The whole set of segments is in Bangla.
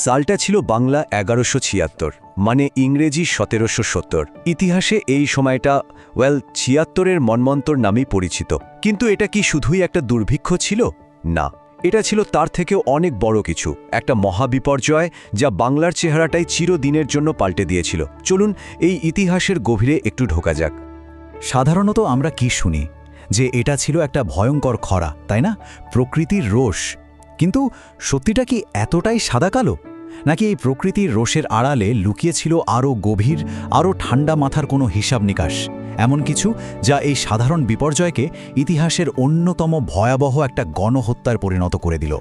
সালটা ছিল বাংলা ১১৭৬ মানে ইংরেজি ১৭৭০। ইতিহাসে এই সময়টা ৭৬-এর মন্বন্তর নামেই পরিচিত। কিন্তু এটা কি শুধুই একটা দুর্ভিক্ষ ছিল? না, এটা ছিল তার থেকেও অনেক বড় কিছু, একটা মহাবিপর্যয় যা বাংলার চেহারাটাই চিরদিনের জন্য পাল্টে দিয়েছিল। চলুন এই ইতিহাসের গভীরে একটু ঢোকা যাক। সাধারণত আমরা কি শুনি যে এটা ছিল একটা ভয়ঙ্কর খরা, তাই না? প্রকৃতির রোষ। কিন্তু সত্যিটা কি এতটাই সাদা কালো, নাকি এই প্রকৃতির রোষের আড়ালে লুকিয়েছিল আরও গভীর, আরও ঠান্ডা মাথার কোনো হিসাব নিকাশ, এমন কিছু যা এই সাধারণ বিপর্যয়কে ইতিহাসের অন্যতম ভয়াবহ একটা গণহত্যার পরিণত করে দিল?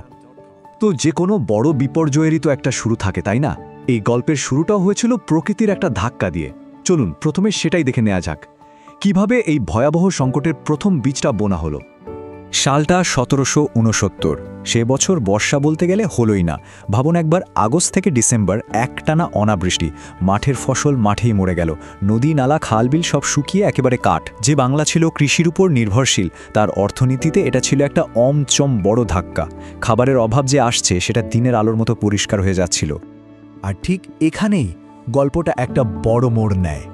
তো যে কোনো বড় বিপর্যয়েরই তো একটা শুরু থাকে, তাই না? এই গল্পের শুরুটাও হয়েছিল প্রকৃতির একটা ধাক্কা দিয়ে। চলুন প্রথমে সেটাই দেখে নেওয়া যাক, কিভাবে এই ভয়াবহ সংকটের প্রথম বীজটা বোনা হলো। সালটা ১৭৬৯। সে বছর বর্ষা বলতে গেলে হলোই না। ভাবুন একবার, আগস্ট থেকে ডিসেম্বর একটানা অনাবৃষ্টি, মাঠের ফসল মাঠেই মরে গেল, নদী নালা খালবিল সব শুকিয়ে একেবারে কাঠ। যে বাংলা ছিল কৃষির উপর নির্ভরশীল, তার অর্থনীতিতে এটা ছিল একটা অমচম বড় ধাক্কা। খাবারের অভাব যে আসছে সেটা দিনের আলোর মতো পরিষ্কার হয়ে যাচ্ছিল। আর ঠিক এখানেই গল্পটা একটা বড় মোড় নেয়।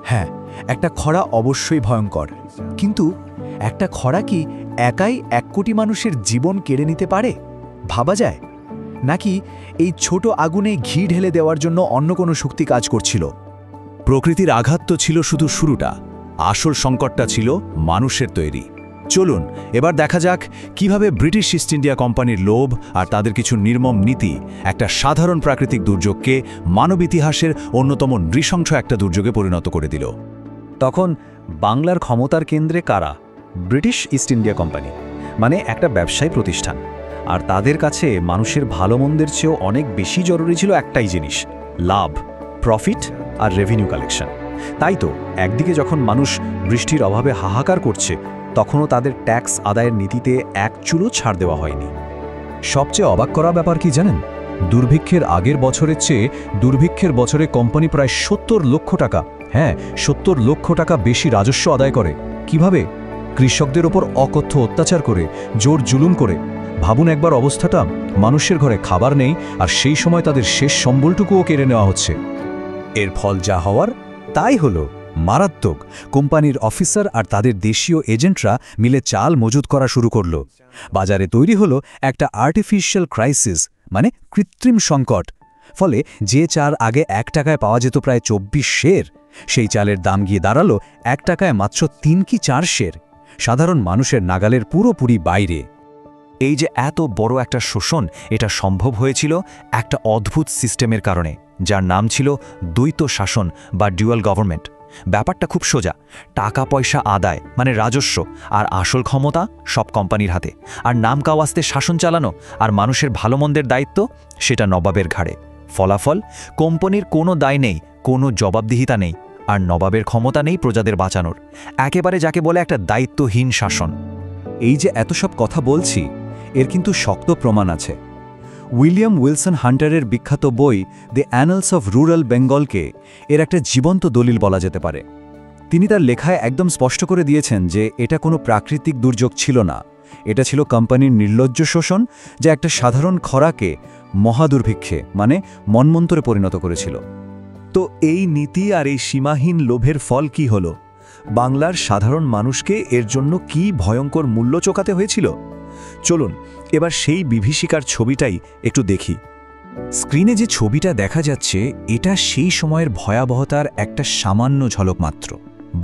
হ্যাঁ, একটা খরা অবশ্যই ভয়ঙ্কর, কিন্তু একটা খরা কি একাই ১ কোটি মানুষের জীবন কেড়ে নিতে পারে? ভাবা যায়? নাকি এই ছোট আগুনে ঘি ঢেলে দেওয়ার জন্য অন্য কোনো শক্তি কাজ করছিল? প্রকৃতির আঘাত তো ছিল শুধু শুরুটা, আসল সংকটটা ছিল মানুষের তৈরি। চলুন এবার দেখা যাক কিভাবে ব্রিটিশ ইস্ট ইন্ডিয়া কোম্পানির লোভ আর তাদের কিছু নির্মম নীতি একটা সাধারণ প্রাকৃতিক দুর্যোগকে মানব ইতিহাসের অন্যতম নৃশংস একটা দুর্যোগে পরিণত করে দিল। তখন বাংলার ক্ষমতার কেন্দ্রে কারা? ব্রিটিশ ইস্ট ইন্ডিয়া কোম্পানি, মানে একটা ব্যবসায়ী প্রতিষ্ঠান। আর তাদের কাছে মানুষের ভালো মন্দের চেয়েও অনেক বেশি জরুরি ছিল একটাই জিনিস: লাভ, প্রফিট আর রেভিনিউ কালেকশন। তাই তো একদিকে যখন মানুষ বৃষ্টির অভাবে হাহাকার করছে, তখনও তাদের ট্যাক্স আদায়ের নীতিতে এক চুলও ছাড় দেওয়া হয়নি। সবচেয়ে অবাক করা ব্যাপার কি জানেন? দুর্ভিক্ষের আগের বছরের চেয়ে দুর্ভিক্ষের বছরে কোম্পানি প্রায় ৭০ লক্ষ টাকা, হ্যাঁ ৭০ লক্ষ টাকা বেশি রাজস্ব আদায় করে। কিভাবে? কৃষকদের ওপর অকথ্য অত্যাচার করে, জোর জুলুম করে। ভাবুন একবার অবস্থাটা, মানুষের ঘরে খাবার নেই, আর সেই সময় তাদের শেষ সম্বলটুকুও কেড়ে নেওয়া হচ্ছে। এর ফল যা হওয়ার তাই হলো মারাত্মক। কোম্পানির অফিসার আর তাদের দেশীয় এজেন্টরা মিলে চাল মজুত করা শুরু করল। বাজারে তৈরি হলো একটা আর্টিফিশিয়াল ক্রাইসিস, মানে কৃত্রিম সংকট। ফলে যে চাল আগে ১ টাকায় পাওয়া যেত প্রায় ২৪ সের, সেই চালের দাম গিয়ে দাঁড়ালো ১ টাকায় মাত্র ৩ কি ৪ সের। সাধারণ মানুষের নাগালের পুরোপুরি বাইরে। এই যে এত বড় একটা শোষণ, এটা সম্ভব হয়েছিল একটা অদ্ভুত সিস্টেমের কারণে, যার নাম ছিল দ্বৈত শাসন বা ডুয়াল গভর্নমেন্ট। ব্যাপারটা খুব সোজা, টাকা পয়সা আদায় মানে রাজস্ব, আর আসল ক্ষমতা সব কোম্পানির হাতে। আর নাম কাওয়াস্তে শাসন চালানো আর মানুষের ভালো মন্দের দায়িত্ব সেটা নবাবের ঘাড়ে। ফলাফল, কোম্পানির কোনো দায় নেই, কোনো জবাবদিহিতা নেই, আর নবাবের ক্ষমতা নেই প্রজাদের বাঁচানোর। একেবারে যাকে বলে একটা দায়িত্বহীন শাসন। এই যে এত সব কথা বলছি, এর কিন্তু শক্ত প্রমাণ আছে। উইলিয়াম উইলসন হান্টারের বিখ্যাত বই দ্য অ্যানালস অফ রুরাল বেঙ্গলকে এর একটা জীবন্ত দলিল বলা যেতে পারে। তিনি তার লেখায় একদম স্পষ্ট করে দিয়েছেন যে এটা কোনো প্রাকৃতিক দুর্যোগ ছিল না, এটা ছিল কোম্পানির নির্লজ্জ শোষণ, যা একটা সাধারণ খরাকে মহাদুর্ভিক্ষে মানে মন্বন্তরে পরিণত করেছিল। তো এই নীতি আর এই সীমাহীন লোভের ফল কি হলো? বাংলার সাধারণ মানুষকে এর জন্য কি ভয়ঙ্কর মূল্য চোকাতে হয়েছিল? চলুন এবার সেই বিভীষিকার ছবিটাই একটু দেখি। স্ক্রিনে যে ছবিটা দেখা যাচ্ছে, এটা সেই সময়ের ভয়াবহতার একটা সামান্য ঝলক মাত্র।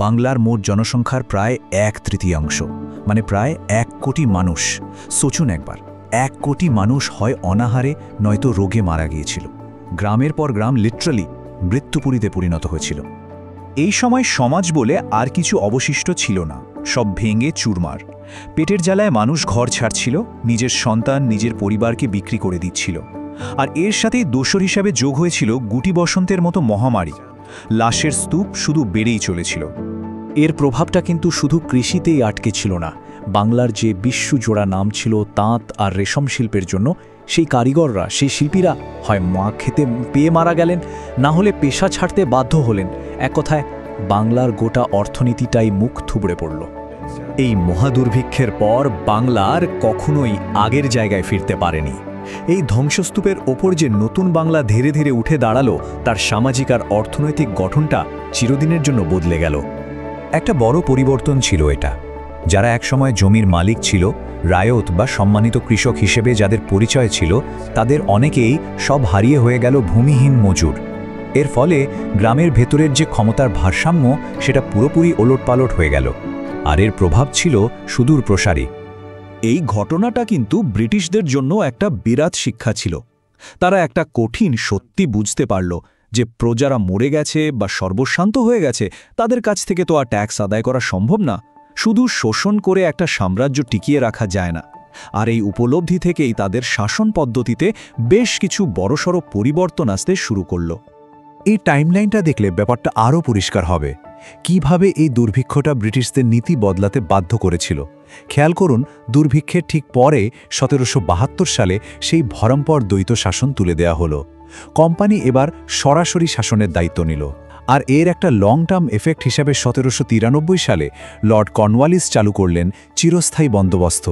বাংলার মোট জনসংখ্যার প্রায় 1/3, মানে প্রায় ১ কোটি মানুষ। সোচুন একবার, ১ কোটি মানুষ হয় অনাহারে নয়তো রোগে মারা গিয়েছিল। গ্রামের পর গ্রাম লিটারালি মৃত্যুপুরীতে পরিণত হয়েছিল। এই সময় সমাজ বলে আর কিছু অবশিষ্ট ছিল না, সব ভেঙে চুরমার। পেটের জ্বালায় মানুষ ঘর ছাড়ছিল, নিজের সন্তান নিজের পরিবারকে বিক্রি করে দিচ্ছিল। আর এর সাথেই দোসর হিসাবে যোগ হয়েছিল গুটি বসন্তের মতো মহামারী। লাশের স্তূপ শুধু বেড়েই চলেছিল। এর প্রভাবটা কিন্তু শুধু কৃষিতেই আটকে ছিল না। বাংলার যে বিশ্বজোড়া নাম ছিল তাঁত আর রেশম শিল্পের জন্য, সেই কারিগররা, সেই শিল্পীরা হয় মা খেতে পেয়ে মারা গেলেন, না হলে পেশা ছাড়তে বাধ্য হলেন। এক কথায় বাংলার গোটা অর্থনীতিটাই মুখ থুবড়ে পড়ল। এই মহাদুর্ভিক্ষের পর বাংলা আর কখনোই আগের জায়গায় ফিরতে পারেনি। এই ধ্বংসস্তূপের ওপর যে নতুন বাংলা ধীরে ধীরে উঠে দাঁড়ালো, তার সামাজিক আর অর্থনৈতিক গঠনটা চিরদিনের জন্য বদলে গেল। একটা বড় পরিবর্তন ছিল এটা। যারা একসময় জমির মালিক ছিল, রায়ত বা সম্মানিত কৃষক হিসেবে যাদের পরিচয় ছিল, তাদের অনেকেই সব হারিয়ে হয়ে গেল ভূমিহীন মজুর। এর ফলে গ্রামের ভেতরের যে ক্ষমতার ভারসাম্য, সেটা পুরোপুরি ওলটপালট হয়ে গেল। আর এর প্রভাব ছিল সুদূর প্রসারী। এই ঘটনাটা কিন্তু ব্রিটিশদের জন্য একটা বিরাট শিক্ষা ছিল। তারা একটা কঠিন সত্যি বুঝতে পারল যে প্রজারা মরে গেছে বা সর্বশান্ত হয়ে গেছে, তাদের কাছ থেকে তো আর ট্যাক্স আদায় করা সম্ভব না। শুধু শোষণ করে একটা সাম্রাজ্য টিকিয়ে রাখা যায় না। আর এই উপলব্ধি থেকেই তাদের শাসন পদ্ধতিতে বেশ কিছু বড়সড় পরিবর্তন আসতে শুরু করল। এই টাইমলাইনটা দেখলে ব্যাপারটা আরও পরিষ্কার হবে। কিভাবে এই দুর্ভিক্ষটা ব্রিটিশদের নীতি বদলাতে বাধ্য করেছিল। খেয়াল করুন, দুর্ভিক্ষের ঠিক পরে 1772 সালে সেই ভয়ঙ্কর দ্বৈত শাসন তুলে দেয়া হলো। কোম্পানি এবার সরাসরি শাসনের দায়িত্ব নিল। আর এর একটা লং টার্ম এফেক্ট হিসাবে 1793 সালে লর্ড কর্নওয়ালিস চালু করলেন চিরস্থায়ী বন্দোবস্ত,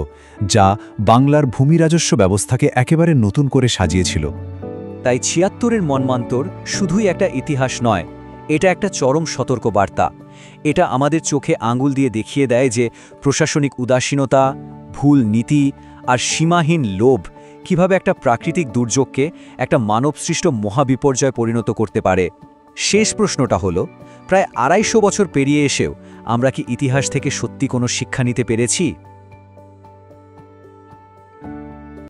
যা বাংলার ভূমি রাজস্ব ব্যবস্থাকে একেবারে নতুন করে সাজিয়েছিল। তাই ৭৬-এর মনমান্তর শুধুই একটা ইতিহাস নয়, এটা একটা চরম সতর্কবার্তা। এটা আমাদের চোখে আঙুল দিয়ে দেখিয়ে দেয় যে প্রশাসনিক উদাসীনতা, ভুল নীতি আর সীমাহীন লোভ কিভাবে একটা প্রাকৃতিক দুর্যোগকে একটা মানবসৃষ্ট মহাবিপর্যয় পরিণত করতে পারে। শেষ প্রশ্নটা হলো, প্রায় ২৫০ বছর পেরিয়ে এসেও আমরা কি ইতিহাস থেকে সত্যি কোনো শিক্ষা নিতে পেরেছি?